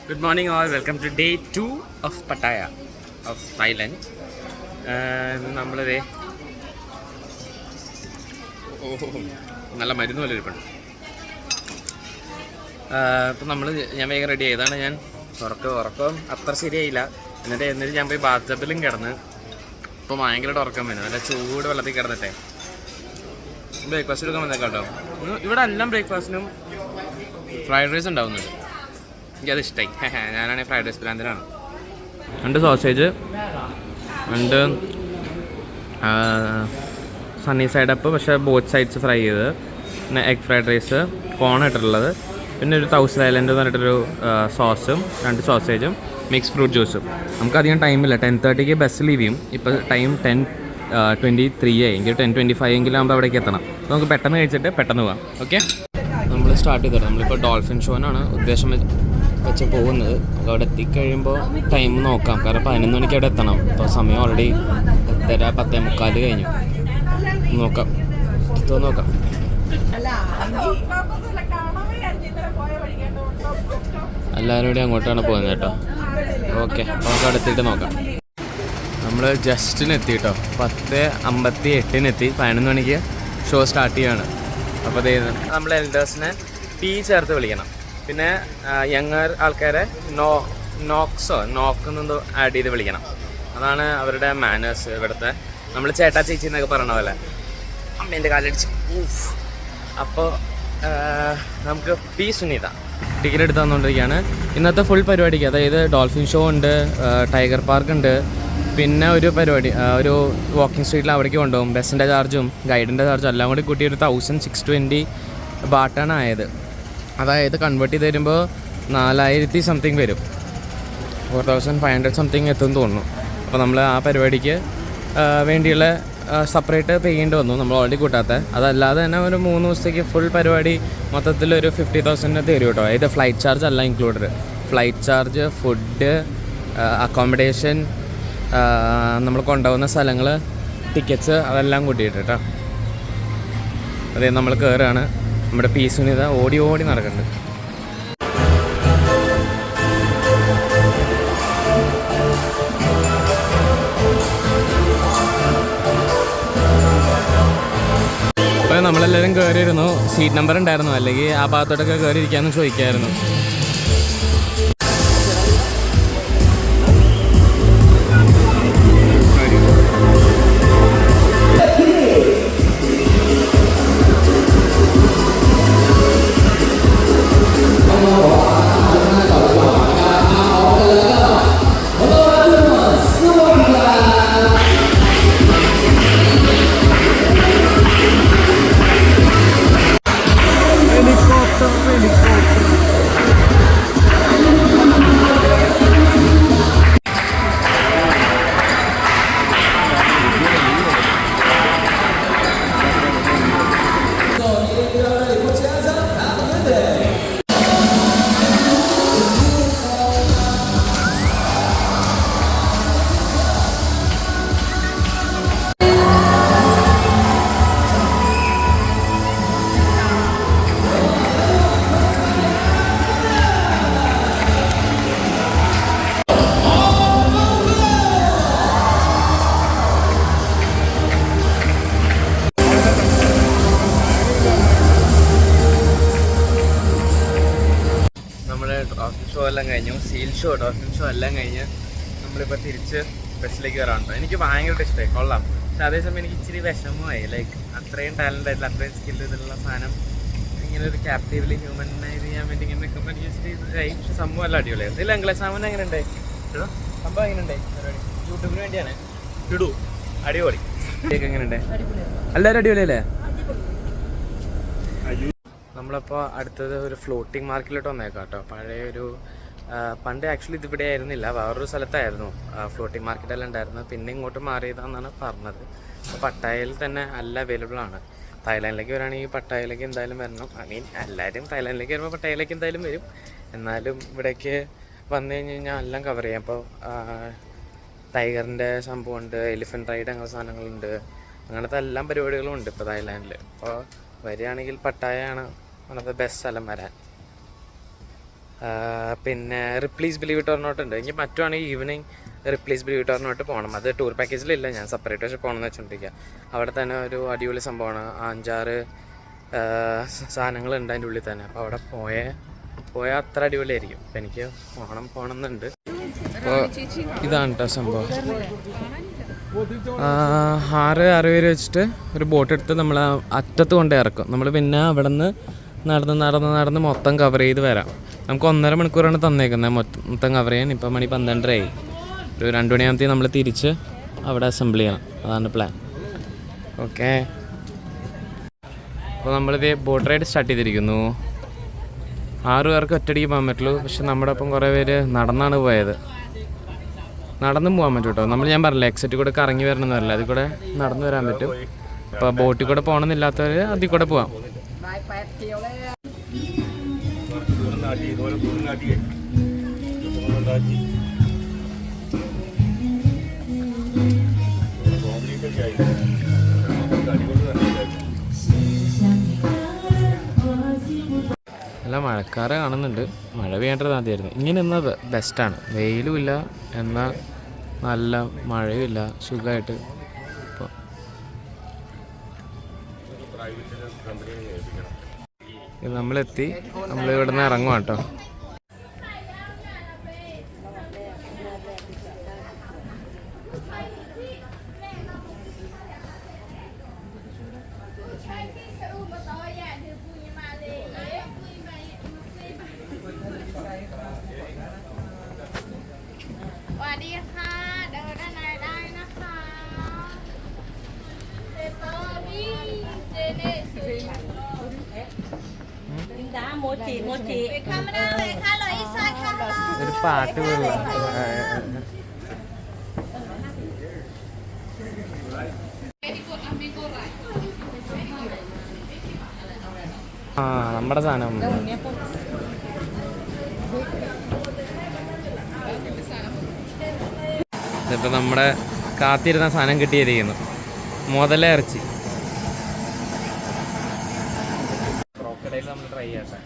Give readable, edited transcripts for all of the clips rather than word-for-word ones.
Good morning all, welcome to day 2 of Pattaya of Thailand. നമ്മളതേ നല്ല മരുന്ന് പോലെ ഇരിപ്പുണ്ട്. ഇപ്പം ഞാൻ വേഗം റെഡി ആയതാണ്. ഞാൻ ഉറക്കം അത്ര ശരിയായില്ല. എന്നിട്ട് ഞാൻ പോയി ബാത്ത് ടബിലും കിടന്ന് ഇപ്പോൾ ഭയങ്കരമായിട്ട് ഉറക്കം വരുന്നു. നല്ല ചൂട് വെള്ളത്തിൽ കിടന്നിട്ടേ ബ്രേക്ക്ഫാസ്റ്റ് എടുക്കാൻ വന്നേക്കാം കേട്ടോ. ഇവിടെ എല്ലാം ബ്രേക്ക്ഫാസ്റ്റിനും ഫ്രൈഡ് റൈസ് ഉണ്ടാവുന്നുണ്ട്. എനിക്കത് ഇഷ്ടമായി. ഞാനാണെങ്കിൽ ഫ്രൈഡ് റൈസ് പ്ലാന്റിലാണ്. 2 സോസേജ്, 2 സണ്ണി സൈഡ് അപ്പ് പക്ഷേ ബോത്ത് സൈഡ്സ് ഫ്രൈ ചെയ്ത്, പിന്നെ എഗ് ഫ്രൈഡ് റൈസ്, കോൺ ഇട്ടിട്ടുള്ളത്, പിന്നെ ഒരു തൗസൻഡ് ഐലൻഡ് എന്ന് പറഞ്ഞിട്ടൊരു സോസും 2 സോസേജും, മിക്സ് ഫ്രൂട്ട് ജ്യൂസും. നമുക്കധികം ടൈമില്ല. 10:30 ബസ് ലീവ് ചെയ്യും. ഇപ്പോൾ ടൈം 10:23 ആയി. എങ്കിൽ 10:25 എങ്കിലും ആകുമ്പോൾ അവിടേക്ക് എത്തണം. നമുക്ക് പെട്ടെന്ന് കഴിച്ചിട്ട് പെട്ടെന്ന് പോകാം. ഓക്കെ, നമ്മൾ സ്റ്റാർട്ട് ചെയ്തിട്ട് നമ്മളിപ്പോൾ ഡോൾഫിൻ ഷോനാണ് ഉദ്ദേശം വെച്ച് പോകുന്നത്. നമുക്ക് അവിടെ എത്തിക്കഴിയുമ്പോൾ ടൈം നോക്കാം. കാരണം 11 മണിക്ക് അവിടെ എത്തണം. ഇപ്പോൾ സമയം ഓൾറെഡി 10:45 കഴിഞ്ഞു. നോക്കാം, നോക്കാം. എല്ലാവരും കൂടി അങ്ങോട്ടാണ് പോകുന്നത് കേട്ടോ. ഓക്കെ, നമുക്ക് അവിടെ എത്തിയിട്ട് നോക്കാം. നമ്മൾ ജസ്റ്റിനെത്തി കേട്ടോ. 10:58 എത്തി. 11 മണിക്ക് ഷോ സ്റ്റാർട്ട് ചെയ്യാണ്. അപ്പോൾ നമ്മൾ എൽഡേഴ്സിനെ ടീ ചേർത്ത് വിളിക്കണം. പിന്നെ യങ്ങർ ആൾക്കാരെ നോക്കെന്നെന്തോ ആഡ് ചെയ്ത് വിളിക്കണം. അതാണ് അവരുടെ മാനേഴ്സ് ഇവിടുത്തെ. നമ്മൾ ചേട്ടാ ചേച്ചി എന്നൊക്കെ പറയണ പോലെ. അമ്മേൻ്റെ കാലടിച്ച് അപ്പോൾ നമുക്ക് പി സുനിത ടിക്കറ്റ് എടുത്ത് തന്നുകൊണ്ടിരിക്കുകയാണ്. ഇന്നത്തെ ഫുൾ പരിപാടിക്ക്, അതായത് ഡോൾഫിൻ ഷോ ഉണ്ട്, ടൈഗർ പാർക്ക് ഉണ്ട്, പിന്നെ ഒരു പരിപാടി, ഒരു വാക്കിംഗ് സ്ട്രീറ്റിൽ അവിടേക്ക് കൊണ്ടുപോകും. ബസ്സിൻ്റെ ചാർജും ഗൈഡിൻ്റെ ചാർജും എല്ലാം കൂടി കൂട്ടി ഒരു 1620 ബാട്ടാണ് ആയത്. അതായത് കൺവേർട്ട് ചെയ്ത് തരുമ്പോൾ 4000 സംതിങ് വരും. 4500 സംതിങ് എത്തുമെന്ന് തോന്നുന്നു. അപ്പോൾ നമ്മൾ ആ പരിപാടിക്ക് വേണ്ടിയുള്ള സെപ്പറേറ്റ് പേ ചെയ്യേണ്ടി വന്നു. നമ്മൾ ഓൾറെഡി കൂട്ടാത്ത. അതല്ലാതെ തന്നെ ഒരു 3 ദിവസത്തേക്ക് ഫുൾ പരിപാടി മൊത്തത്തിൽ ഒരു 50,000 തരും കേട്ടോ. അതായത് ഫ്ലൈറ്റ് ചാർജ് എല്ലാം included. Flight charge, food, accommodation, നമ്മൾ കൊണ്ടുപോകുന്ന സ്ഥലങ്ങൾ, ടിക്കറ്റ്സ്, അതെല്ലാം കൂട്ടിയിട്ട് കേട്ടോ. അതെ, നമ്മൾ കയറുകയാണ്. നമ്മുടെ പി സുനിത ഓടി നടക്കുന്നുണ്ട്. അപ്പോൾ നമ്മളെല്ലാവരും കയറിയിരുന്നു. സീറ്റ് നമ്പർ ഉണ്ടായിരുന്നു, അല്ലെങ്കിൽ ആ ഭാഗത്തോട്ടൊക്കെ കയറിയിരിക്കാമെന്ന് ചോദിക്കായിരുന്നു. ഡോൾഫിൻ ഷോ എല്ലാം കഴിഞ്ഞു. ഡോൾഫിൻ ഷോ എല്ലാം കഴിഞ്ഞ് നമ്മളിപ്പോൾ തിരിച്ച് ബസ്സിലേക്ക് കയറാറുണ്ട്. എനിക്ക് ഭയങ്കര ഇഷ്ടമായി, കൊള്ളാം. പക്ഷെ അതേസമയം എനിക്ക് ഇച്ചിരി വിഷമമായി. ലൈക്ക് അത്രയും ടാലൻ്റ് ആയിട്ടുള്ള, അത്രയും സ്കില്ല് ഇതിലുള്ള സാധനം ഇങ്ങനെ ഒരു ക്യാപ്റ്റീവ്ലി ഹ്യൂമനൈസ് ചെയ്യാൻ വേണ്ടി ഇങ്ങനെ നിൽക്കുമ്പോൾ എനിക്ക് ഇച്ചിരി ഇതായി. പക്ഷെ സംഭവം എല്ലാം അടിപൊളിയായിരുന്നു. ഇതിൽ അങ്കിളസാമൻ എങ്ങനെ ഉണ്ടായി? സംഭവം എങ്ങനെ ഉണ്ടായി? യൂട്യൂബിന് വേണ്ടിയാണ്. ഇടൂ, അടിപൊളി. എങ്ങനെ ഉണ്ടായി? എല്ലാവരും അടിപൊളിയല്ലേ? നമ്മളപ്പോൾ അടുത്തത് ഒരു ഫ്ലോട്ടിംഗ് മാർക്കിലോട്ട് വന്നേക്കാം കേട്ടോ. പഴയൊരു പണ്ട് ആക്ച്വലി ഇതിവിടെ ആയിരുന്നില്ല, വേറൊരു സ്ഥലത്തായിരുന്നു ഫ്ലോട്ടിംഗ് മാർക്കറ്റെല്ലാം ഉണ്ടായിരുന്നത്. പിന്നെ ഇങ്ങോട്ട് മാറിയതാണെന്നാണ് പറഞ്ഞത്. അപ്പോൾ പട്ടായയിൽ തന്നെ എല്ലാം അവൈലബിൾ ആണ്. തായ്ലാൻഡിലേക്ക് വരികയാണെങ്കിൽ പട്ടായയിലേക്ക് എന്തായാലും വരണം. എല്ലാവരും തായ്ലാൻഡിലേക്ക് വരുമ്പോൾ പട്ടായയിലേക്ക് എന്തായാലും വരും. എന്നാലും ഇവിടേക്ക് വന്നു കഴിഞ്ഞാൽ എല്ലാം കവർ ചെയ്യാം. അപ്പോൾ ടൈഗറിൻ്റെ സംഭവമുണ്ട്, എലിഫൻറ്റ് റൈഡ് അങ്ങനെ സാധനങ്ങളുണ്ട്. അങ്ങനത്തെ എല്ലാ പരിപാടികളും ഉണ്ട് ഇപ്പോൾ തായ്ലാൻഡിൽ. അപ്പോൾ വരികയാണെങ്കിൽ പട്ടായയാണ് വൺ ഓഫ് ദ ബെസ്റ്റ് സ്ഥലം വരാൻ. പിന്നെ Ripley's believe it or not ഉണ്ട്. ഇനി പറ്റുവാണെങ്കിൽ evening Ripley's believe it or not പോകണം. അത് ടൂർ പാക്കേജിലില്ല, ഞാൻ സെപ്പറേറ്റ് പക്ഷേ പോകണമെന്ന് വെച്ചോണ്ടിരിക്കുക. അവിടെ തന്നെ ഒരു അടിപൊളി സംഭവമാണ്, 5-6 സാധനങ്ങളുണ്ട് അതിൻ്റെ ഉള്ളിൽ തന്നെ. അപ്പോൾ അവിടെ പോയാൽ അത്ര അടിപൊളിയായിരിക്കും. അപ്പോൾ എനിക്ക് പോകണമെന്നുണ്ട്. അപ്പോൾ ഇതാണ് കേട്ടോ സംഭവം. 6 പേര് വെച്ചിട്ട് ഒരു ബോട്ട് എടുത്ത് നമ്മൾ അറ്റത്ത് കൊണ്ട് ഇറക്കും. നമ്മൾ പിന്നെ അവിടെ നിന്ന് നടന്ന് മൊത്തം കവർ ചെയ്ത് വരാം. നമുക്ക് 1.5 മണിക്കൂറാണ് തന്നേക്കുന്നത് മൊത്തം കവർ ചെയ്യാൻ. ഇപ്പം മണി 12:30 ഒരു 2 മണിയാകുമ്പത്തേക്ക് നമ്മൾ തിരിച്ച് അവിടെ അസംബിൾ ചെയ്യണം. അതാണ് പ്ലാൻ. ഓക്കെ, അപ്പോൾ നമ്മളിത് ബോട്ട് റൈഡ് സ്റ്റാർട്ട് ചെയ്തിരിക്കുന്നു. 6 പേർക്ക് ഒറ്റയടിക്ക് പോകാൻ പറ്റുള്ളൂ. പക്ഷെ നമ്മുടെ ഒപ്പം കുറേ പേര് നടന്നാണ് പോയത്. നടന്നും പോകാൻ പറ്റും കേട്ടോ. ഞാൻ പറഞ്ഞില്ല എക്സിറ്റ് കൂടെ കറങ്ങി വരണമെന്ന് പറഞ്ഞില്ല, അതിൽ കൂടെ നടന്നു വരാൻ പറ്റും. അപ്പോൾ ബോട്ടിൽ കൂടെ പോകണമെന്നില്ലാത്തവർ അതിൽ കൂടെ പോവാം. നല്ല മഴക്കാറ് കാണുന്നുണ്ട്. മഴ പെയ്യേണ്ടത് ആദ്യമായിരുന്നു. ഇങ്ങനെ നിന്നാൽ ബെസ്റ്റാണ്. വെയിലും ഇല്ല, എന്നാൽ നല്ല മഴയും ഇല്ല, സുഖമായിട്ട്. ഇപ്പോൾ നമ്മളെത്തി, നമ്മളിവിടെ നിന്ന് ഇറങ്ങും കേട്ടോ. ഒരു പാട്ട് നമ്മുടെ സാധനം. ഇതിപ്പോൾ നമ്മുടെ കാത്തിരുന്ന സാധനം കിട്ടിയിരിക്കുന്നു, മുതല ഇറച്ചി. ക്രോക്കഡൈൽ നമ്മൾ ട്രൈ ചെയ്യട്ടെ.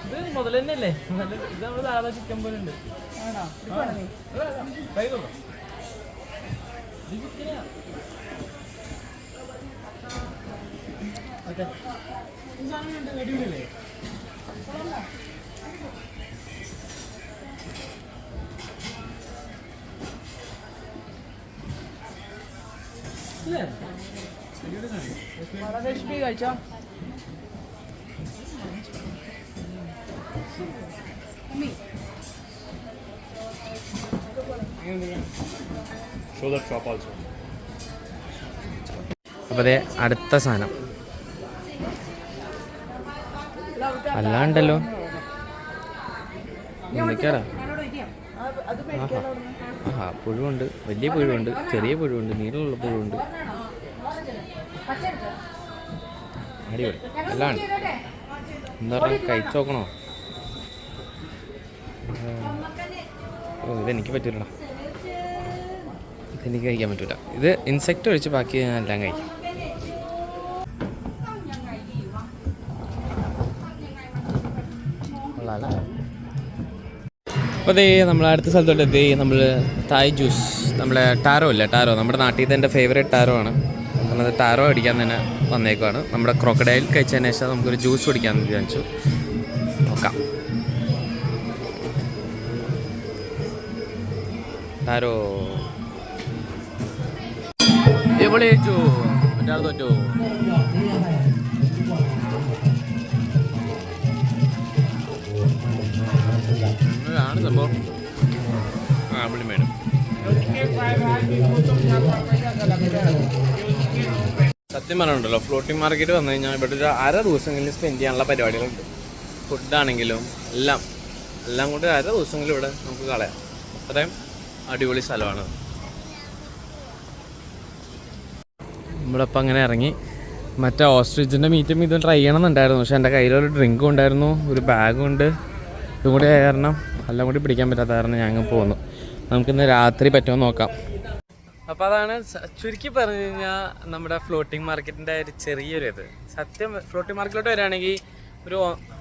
ഇത് മുതൽ തന്നെയല്ലേ? ഇത് നമ്മൾ സാധാ ചിക്കൻ പോലെ ഉണ്ട്. അടിപൊളിയല്ലേ? കഴിച്ചോ? അപ്പോൾ അതെ അടുത്ത സാധനം അല്ലാണ്ടല്ലോ എന്തൊക്കെയാടാ? പുഴുവുണ്ട്, വലിയ പുഴുവുണ്ട്, ചെറിയ പുഴുവുണ്ട്, നീളമുള്ള പുഴുവുണ്ട്. അടിപൊളി എല്ലാം ഉണ്ട്. എന്താ പറയുക, കഴിച്ചു നോക്കണോ? ഇതെനിക്ക് പറ്റില്ല, ഇതെനിക്ക് കഴിക്കാൻ പറ്റില്ല. ഇത് ഇൻസെക്റ്റ് ഒഴിച്ച് ബാക്കി ഞാൻ എല്ലാം കഴിക്കും. അപ്പോൾ അതേ നമ്മൾ അടുത്ത സ്ഥലത്തോട്ട് എത്തി. നമ്മൾ തായ് ജ്യൂസ്, നമ്മളെ ടാരോ ഇല്ല, ടാരോ നമ്മുടെ നാട്ടിൽ നിന്ന് എൻ്റെ ഫേവറേറ്റ് ടാരോ ആണ്. നമ്മളത് ടാരോ അടിക്കാൻ തന്നെ വന്നേക്കുവാണ്. നമ്മുടെ ക്രോക്കഡൈൽ കഴിച്ചതിന് ശേഷം നമുക്കൊരു ജ്യൂസ് കുടിക്കാമെന്ന് വിചാരിച്ചു. നോക്കാം. ടാരോ എവിടെ കഴിച്ചു? മറ്റാൾ തോറ്റോ? ആണ് സംഭവം. പുള്ളി മേഡം സത്യം പറഞ്ഞിട്ടുണ്ടല്ലോ, ഫ്ലോട്ടിംഗ് മാർക്കറ്റ് വന്നു കഴിഞ്ഞാൽ ഇവിടെ ഒരു 1/2 ദിവസമെങ്കിലും സ്പെൻഡ് ചെയ്യാനുള്ള പരിപാടികളുണ്ട്. ഫുഡാണെങ്കിലും എല്ലാം കൊണ്ട് 1/2 ദിവസമെങ്കിലും ഇവിടെ നമുക്ക് കളയാം. അത്രയും അടിപൊളി സ്ഥലമാണ്. നമ്മളിപ്പോൾ അങ്ങനെ ഇറങ്ങി. മറ്റേ ഓസ്ട്രിച്ചിൻ്റെ മീറ്റും ഇതും ട്രൈ ചെയ്യണമെന്നുണ്ടായിരുന്നു, പക്ഷേ എൻ്റെ കയ്യിലൊരു ഡ്രിങ്കും ഉണ്ടായിരുന്നു, ഒരു ബാഗും ഉണ്ട്. ഇതും കൂടി കാരണം എല്ലാം കൂടി പിടിക്കാൻ പറ്റാത്ത കാരണം ഞങ്ങൾ പോന്നു. നമുക്കിന്ന് രാത്രി പറ്റുമോ നോക്കാം. അപ്പോൾ അതാണ് ചുരുക്കി പറഞ്ഞു കഴിഞ്ഞാൽ നമ്മുടെ ഫ്ലോട്ടിംഗ് മാർക്കറ്റിൻ്റെ ഒരു ചെറിയൊരു ഇത്. സത്യം ഫ്ലോട്ടിംഗ് മാർക്കറ്റിലോട്ട് വരികയാണെങ്കിൽ ഒരു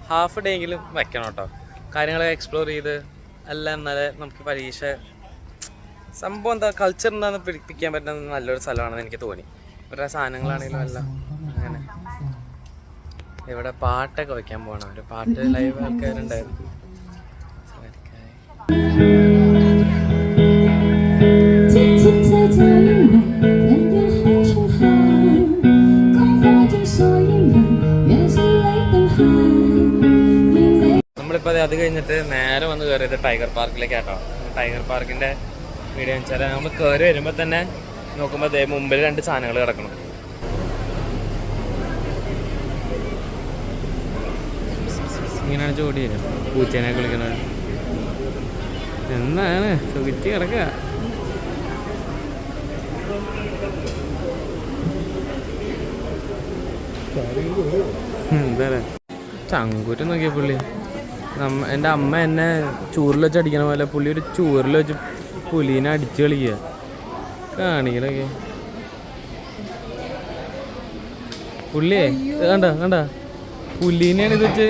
ഹാഫ് ഡേ എങ്കിലും വയ്ക്കണം കേട്ടോ. കാര്യങ്ങളൊക്കെ എക്സ്പ്ലോർ ചെയ്ത് എല്ലാം എന്നാലേ നമുക്ക് പരീക്ഷ സംഭവം എന്താ കൾച്ചർ എന്താണെന്ന് പിടിപ്പിക്കാൻ പറ്റുന്ന നല്ലൊരു സ്ഥലമാണെന്ന് എനിക്ക് തോന്നി. ഇവരുടെ സാധനങ്ങളാണെങ്കിലും എല്ലാം അങ്ങനെ. ഇവിടെ പാട്ടൊക്കെ വയ്ക്കാൻ പോകണം. ഒരു പാട്ട് ലൈവ് ആൾക്കാരുണ്ടായിരുന്നു. നമ്മളിപ്പോൾ അത് കഴിഞ്ഞിട്ട് നേരെ വന്ന് കയറിയത് ടൈഗർ പാർക്കിലേക്കാട്ടോ. ടൈഗർ പാർക്കിൻ്റെ വീഡിയോ വെച്ചാൽ നമ്മൾ കയറി വരുമ്പോൾ തന്നെ നോക്കുമ്പോൾ അതേ മുമ്പിൽ 2 സാധനങ്ങൾ കിടക്കണം. ഇങ്ങനെയാണ് ചോടി വരും പൂച്ചേനെ കളിക്കുന്നത്. എന്താണ് സുഖിച്ച് കിടക്കുക. എന്താ ചങ്കൂറ്റം നോക്കിയ പുള്ളി. എൻ്റെ അമ്മ എന്നെ ചൂറിൽ വെച്ച് അടിക്കണ പോലെ പുള്ളി ഒരു ചൂറിൽ വെച്ച് പുലീനെ അടിച്ച് കളിക്കുക. കാണിക്കലൊക്കെ പുള്ളിയെ കണ്ട കണ്ട പുലീനെയാണ് ഇത് വെച്ച്